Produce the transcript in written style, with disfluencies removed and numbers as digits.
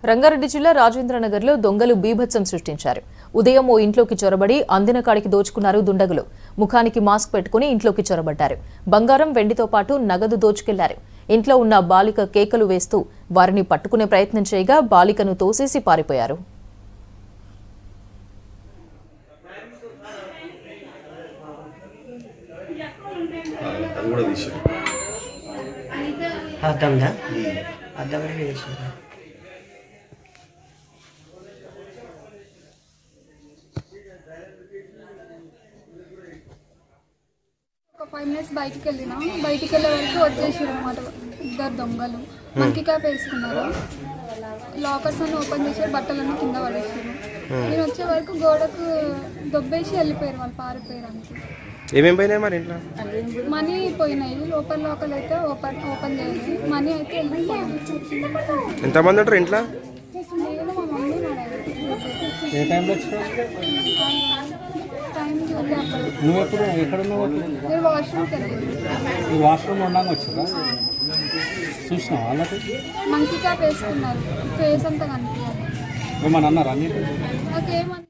రంగారెడ్డి జిల్లా రాజేంద్రనగర్లో దొంగలు బీభత్సం సృష్టించారు. ఉదయం ఓ ఇంట్లోకి చొరబడి అందిన కాడికి దోచుకున్నారు దుండగులు. ముఖానికి మాస్క్ పెట్టుకుని ఇంట్లోకి చొరబడ్డారు. బంగారం, వెండితో పాటు నగదు దోచుకెళ్లారు. ఇంట్లో ఉన్న బాలిక కేకలు వేస్తూ వారిని పట్టుకునే ప్రయత్నం చేయగా బాలికను తోసేసి పారిపోయారు. ఒక 5 మినిట్స్ బయటికి వెళ్ళినా బయటికి వెళ్ళే వరకు వచ్చేసారు అన్నమాట. ఇద్దరు దొంగలు మంకీ క్యాప్ వేసుకున్నారు. లాకర్స్ అన్ని ఓపెన్ చేసి బట్టలన్నీ కింద పడేసారు. నేను వచ్చే వరకు గోడకు దొబ్బేసి వెళ్ళిపోయారు. వాళ్ళు పారిపోయారు. అంతే. ఏమేమి పోయినాయి మరి ఇంట్లో? మనీ పోయినాయి. లోపల అయితే ఓపెన్ చేయాలి. మనీ అయితే వెళ్ళిపోయింది. ఎంతమంది ఉంటారు ఇంట్లో? నేను మా మమ్మీ మా డాడీ. ఏ టైంలో వచ్చినావు? నువ్వు ఎప్పుడు ఎక్కడ ఉన్నావు? నేను వాష్రూమ్కి వెళ్ళాను. ఈ వాష్రూమ్ ఉండగా వచ్చారా? చూసినావు వాళ్ళకి? మంకీ క్యాప్ వేసుకున్నారు. ఫేస్ అంతా కనిపించాలి. ఏమన్నా అన్నారా? నాకేమన్నా